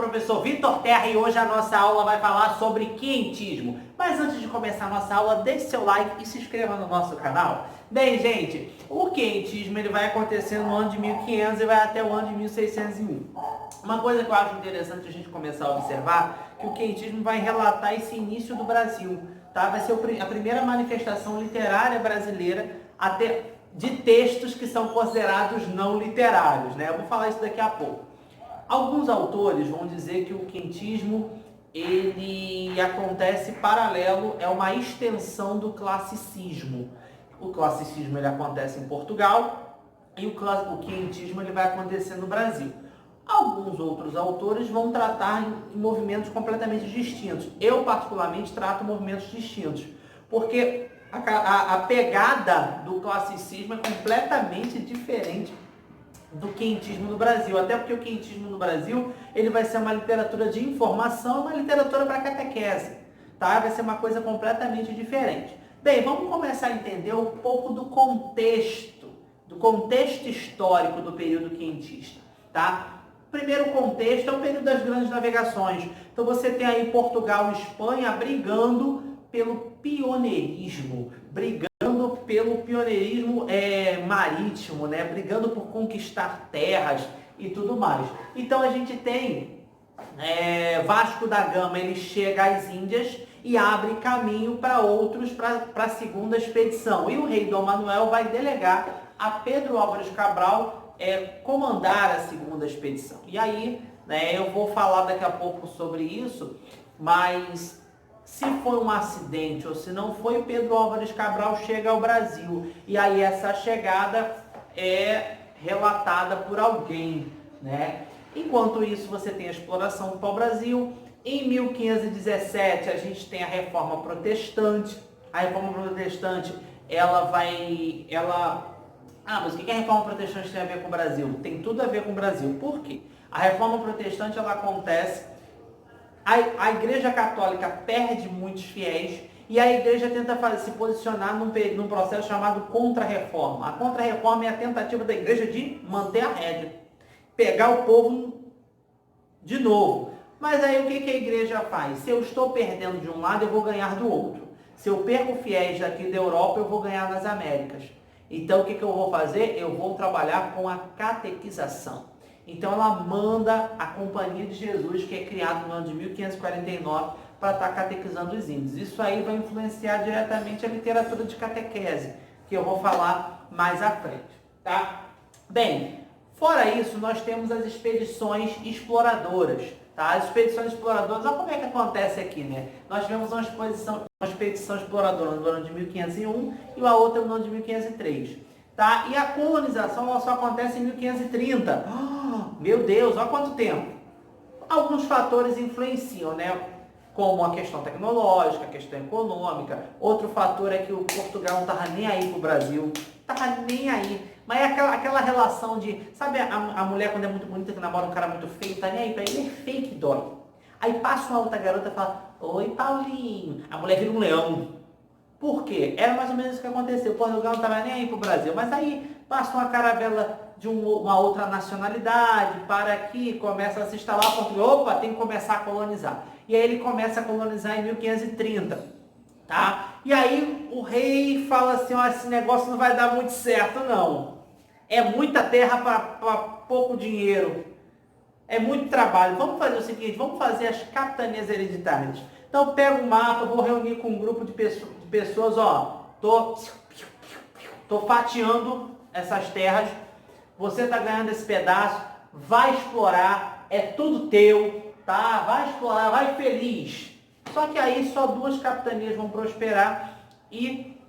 professor Vitor Terra e hoje a nossa aula vai falar sobre quentismo. Mas antes de começar a nossa aula, deixe seu like e se inscreva no nosso canal. Bem, gente, o quentismo ele vai acontecer no ano de 1500 e vai até o ano de 1601. Uma coisa que eu acho interessante a gente começar a observar, que o quentismo vai relatar esse início do Brasil, tá? Vai ser a primeira manifestação literária brasileira até de textos que são considerados não literários, né? Eu vou falar isso daqui a pouco. Alguns autores vão dizer que o quentismo ele acontece paralelo, é uma extensão do classicismo. O classicismo ele acontece em Portugal e o quentismo ele vai acontecer no Brasil. Alguns outros autores vão tratar em movimentos completamente distintos. Eu, particularmente, trato movimentos distintos, porque a pegada do classicismo é completamente diferente do quentismo no Brasil. Até porque o quentismo no Brasil ele vai ser uma literatura de informação, uma literatura para catequese. Tá? Vai ser uma coisa completamente diferente. Bem, vamos começar a entender um pouco do contexto histórico do período quentista. Tá? Primeiro contexto é o período das grandes navegações. Então você tem aí Portugal e Espanha brigando pelo pioneirismo marítimo, né? Brigando por conquistar terras e tudo mais. Então a gente tem Vasco da Gama, ele chega às Índias e abre caminho para outros para a segunda expedição. E o rei Dom Manuel vai delegar a Pedro Álvares Cabral comandar a segunda expedição. E aí, né, eu vou falar daqui a pouco sobre isso, mas se foi um acidente ou se não foi, Pedro Álvares Cabral chega ao Brasil. E aí essa chegada é relatada por alguém, né? Enquanto isso, você tem a exploração do pau-brasil. Em 1517, a gente tem a Reforma Protestante. A Reforma Protestante, mas o que a Reforma Protestante tem a ver com o Brasil? Tem tudo a ver com o Brasil. Por quê? A Reforma Protestante, ela acontece... A Igreja Católica perde muitos fiéis e a Igreja tenta se posicionar num processo chamado Contra-Reforma. A Contra-Reforma é a tentativa da Igreja de manter a rédea, pegar o povo de novo. Mas aí o que a Igreja faz? Se eu estou perdendo de um lado, eu vou ganhar do outro. Se eu perco fiéis daqui da Europa, eu vou ganhar nas Américas. Então o que eu vou fazer? Eu vou trabalhar com a catequização. Então ela manda a Companhia de Jesus, que é criada no ano de 1549, para estar catequizando os índios. Isso aí vai influenciar diretamente a literatura de catequese, que eu vou falar mais à frente. Tá? Bem, fora isso, nós temos as expedições exploradoras. Tá? As expedições exploradoras, olha como é que acontece aqui, né? Nós tivemos uma expedição exploradora no ano de 1501 e a outra no ano de 1503. Tá? E a colonização ela só acontece em 1530. Meu Deus, olha quanto tempo! Alguns fatores influenciam, né? Como a questão tecnológica, a questão econômica. Outro fator é que o Portugal não estava nem aí pro Brasil. Estava nem aí. Mas é aquela relação de... Sabe a mulher quando é muito bonita, que namora um cara muito feio, tá nem aí pra ele? Ele é feio que dói. Aí passa uma outra garota e fala: oi, Paulinho. A mulher vira um leão. Por quê? Era mais ou menos isso que aconteceu. Portugal não estava nem aí pro Brasil. Mas aí passa uma caravela de uma outra nacionalidade, para aqui, começa a se instalar Portugal. Opa, tem que começar a colonizar. E aí ele começa a colonizar em 1530. Tá? E aí o rei fala assim: ó, esse negócio não vai dar muito certo, não. É muita terra para pouco dinheiro. É muito trabalho. Vamos fazer o seguinte, vamos fazer as capitanias hereditárias. Então pega um mapa, vou reunir com um grupo de pessoas, ó, tô fatiando essas terras, você tá ganhando esse pedaço, vai explorar, é tudo teu, tá? Vai explorar, vai feliz. Só que aí só 2 capitanias vão prosperar e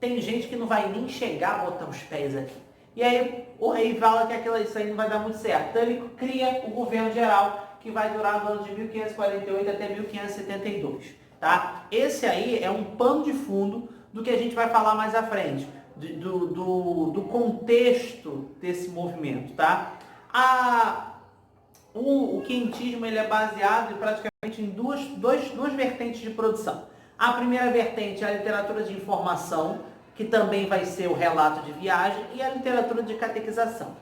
tem gente que não vai nem chegar a botar os pés aqui. E aí o rei fala que isso aí não vai dar muito certo. Então ele cria o governo geral, que vai durar no ano de 1548 até 1572. Tá? Esse aí é um pano de fundo do que a gente vai falar mais à frente, do contexto desse movimento. Tá? O quentismo ele é baseado praticamente em duas vertentes de produção. A primeira vertente é a literatura de informação, que também vai ser o relato de viagem, e a literatura de catequização.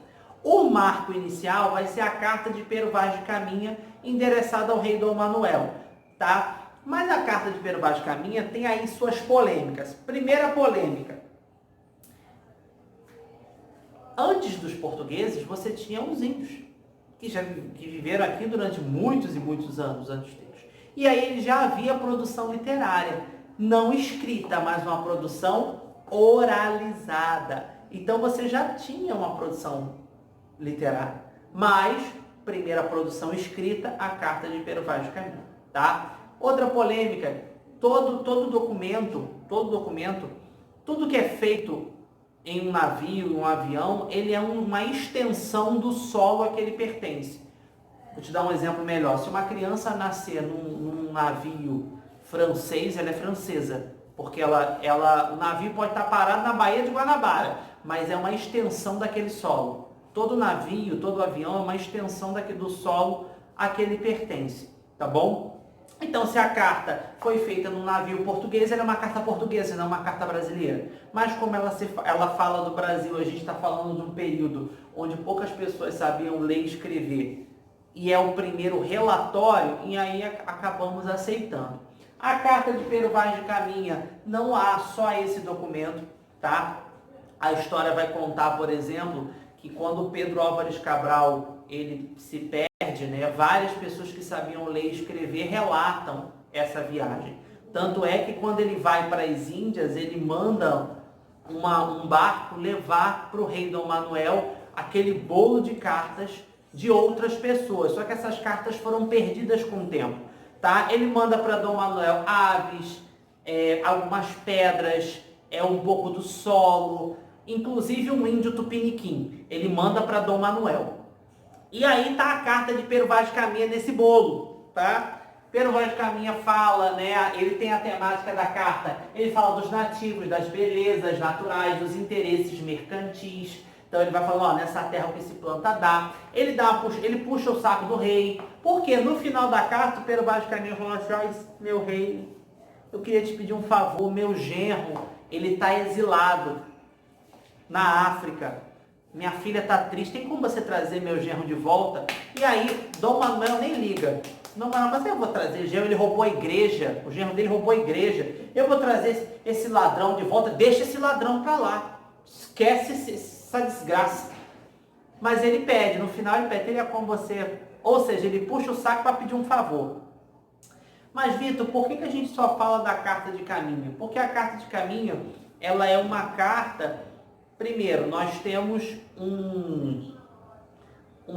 O marco inicial vai ser a carta de Pero Vaz de Caminha, endereçada ao rei Dom Manuel, tá? Mas a carta de Pero Vaz de Caminha tem aí suas polêmicas. Primeira polêmica. Antes dos portugueses, você tinha os índios, que viveram aqui durante muitos e muitos anos antes deles. E aí já havia produção literária, não escrita, mas uma produção oralizada. Então você já tinha uma produção literária. Mas, primeira produção escrita, a carta de Pero Vaz de Caminha, tá? Outra polêmica, todo documento, tudo que é feito em um navio, em um avião, ele é uma extensão do solo a que ele pertence. Vou te dar um exemplo melhor. Se uma criança nascer num navio francês, ela é francesa, porque o navio pode estar parado na Baía de Guanabara, mas é uma extensão daquele solo. Todo navio, todo avião é uma extensão do solo a que ele pertence, tá bom? Então, se a carta foi feita num navio português, ela é uma carta portuguesa, não uma carta brasileira. Mas como ela fala do Brasil, a gente está falando de um período onde poucas pessoas sabiam ler e escrever, e é o primeiro relatório, e aí acabamos aceitando. A carta de Pero Vaz de Caminha, não há só esse documento, tá? A história vai contar, por exemplo, que quando Pedro Álvares Cabral ele se perde, né, várias pessoas que sabiam ler e escrever relatam essa viagem. Tanto é que quando ele vai para as Índias, ele manda um barco levar para o rei Dom Manuel aquele bolo de cartas de outras pessoas. Só que essas cartas foram perdidas com o tempo, tá? Ele manda para Dom Manuel aves, algumas pedras, um pouco do solo, inclusive um índio tupiniquim. Ele manda para Dom Manuel. E aí tá a carta de Pero Vaz de Caminha nesse bolo, tá? Pero Vaz de Caminha fala, né? Ele tem a temática da carta. Ele fala dos nativos, das belezas naturais, dos interesses mercantis. Então ele vai falar, ó, nessa terra o que se planta dá. Ele puxa o saco do rei. Porque no final da carta, o Pero Vaz de Caminha fala assim, ó, meu rei, eu queria te pedir um favor, meu genro, ele está exilado na África. Minha filha está triste, tem como você trazer meu genro de volta? E aí, Dom Manuel nem liga. Dom Manuel, mas eu vou trazer, o genro ele roubou a igreja, o genro dele roubou a igreja. Eu vou trazer esse ladrão de volta, deixa esse ladrão para lá. Esquece essa desgraça. Mas ele pede, no final ele pede, teria como você... Ou seja, ele puxa o saco para pedir um favor. Mas, Vitor, por que a gente só fala da carta de caminho? Porque a carta de caminho, ela é uma carta... Primeiro, nós temos um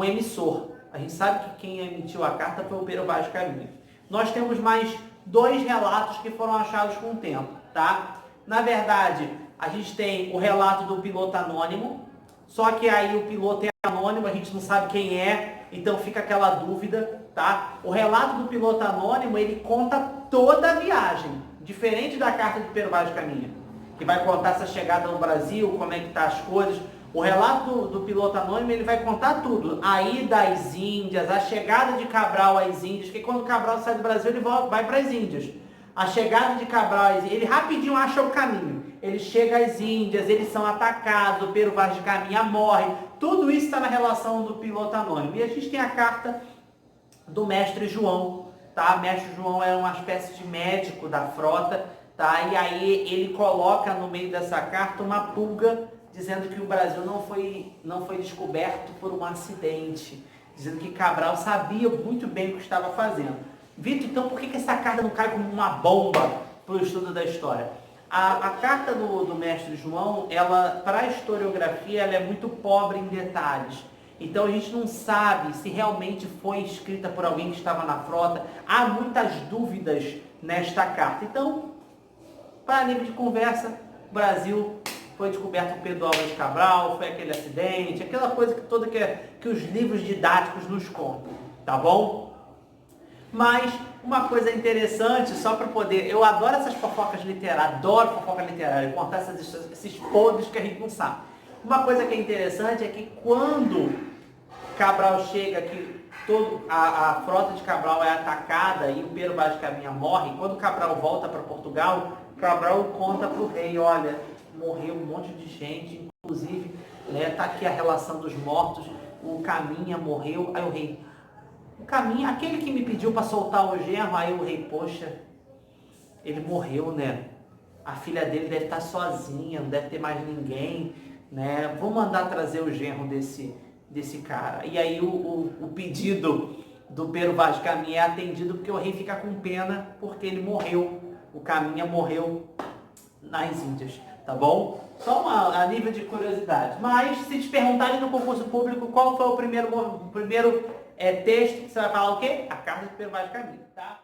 emissor. A gente sabe que quem emitiu a carta foi o Pero Vaz de Caminha. Nós temos mais 2 relatos que foram achados com o tempo, tá? Na verdade, a gente tem o relato do piloto anônimo, só que aí o piloto é anônimo, a gente não sabe quem é, então fica aquela dúvida, tá? O relato do piloto anônimo, ele conta toda a viagem, diferente da carta de Pero Vaz de Caminha, que vai contar essa chegada no Brasil, como é que tá as coisas. O relato do piloto anônimo, ele vai contar tudo. A ida às Índias, a chegada de Cabral às Índias, que quando Cabral sai do Brasil, ele vai para as Índias. A chegada de Cabral às Índias, ele rapidinho acha o caminho. Ele chega às Índias, eles são atacados, o Pero Vaz de Caminha morre. Tudo isso está na relação do piloto anônimo. E a gente tem a carta do mestre João, tá? Mestre João é uma espécie de médico da frota, tá? E aí ele coloca no meio dessa carta uma pulga, dizendo que o Brasil não foi descoberto por um acidente, dizendo que Cabral sabia muito bem o que estava fazendo. Vitor, então por que essa carta não cai como uma bomba para o estudo da história? A carta do mestre João, ela, para a historiografia, ela é muito pobre em detalhes. Então a gente não sabe se realmente foi escrita por alguém que estava na frota. Há muitas dúvidas nesta carta. Então, para nível de conversa, o Brasil foi descoberto por Pedro Álvares Cabral, foi aquele acidente, aquela coisa toda que os livros didáticos nos contam, tá bom? Mas uma coisa interessante, só para poder... Eu adoro essas fofocas literárias, adoro fofoca literária, contar esses podres que a gente não sabe. Uma coisa que é interessante é que quando Cabral chega, que a frota de Cabral é atacada e o Pero Vaz de Caminha morre, quando Cabral volta para Portugal, Cabral conta para o rei, olha, morreu um monte de gente, inclusive né? Tá aqui a relação dos mortos, o Caminha morreu, aí o rei, o Caminha, aquele que me pediu para soltar o genro, aí o rei, poxa, ele morreu, né? A filha dele deve estar sozinha, não deve ter mais ninguém, né? Vou mandar trazer o genro desse cara. E aí o pedido do Pero Vaz de Caminha é atendido porque o rei fica com pena porque ele morreu. O Caminha morreu nas Índias, tá bom? Só a nível de curiosidade. Mas se te perguntarem no concurso público qual foi o primeiro texto, você vai falar o quê? A Carta de Pero Vaz de Caminha, tá?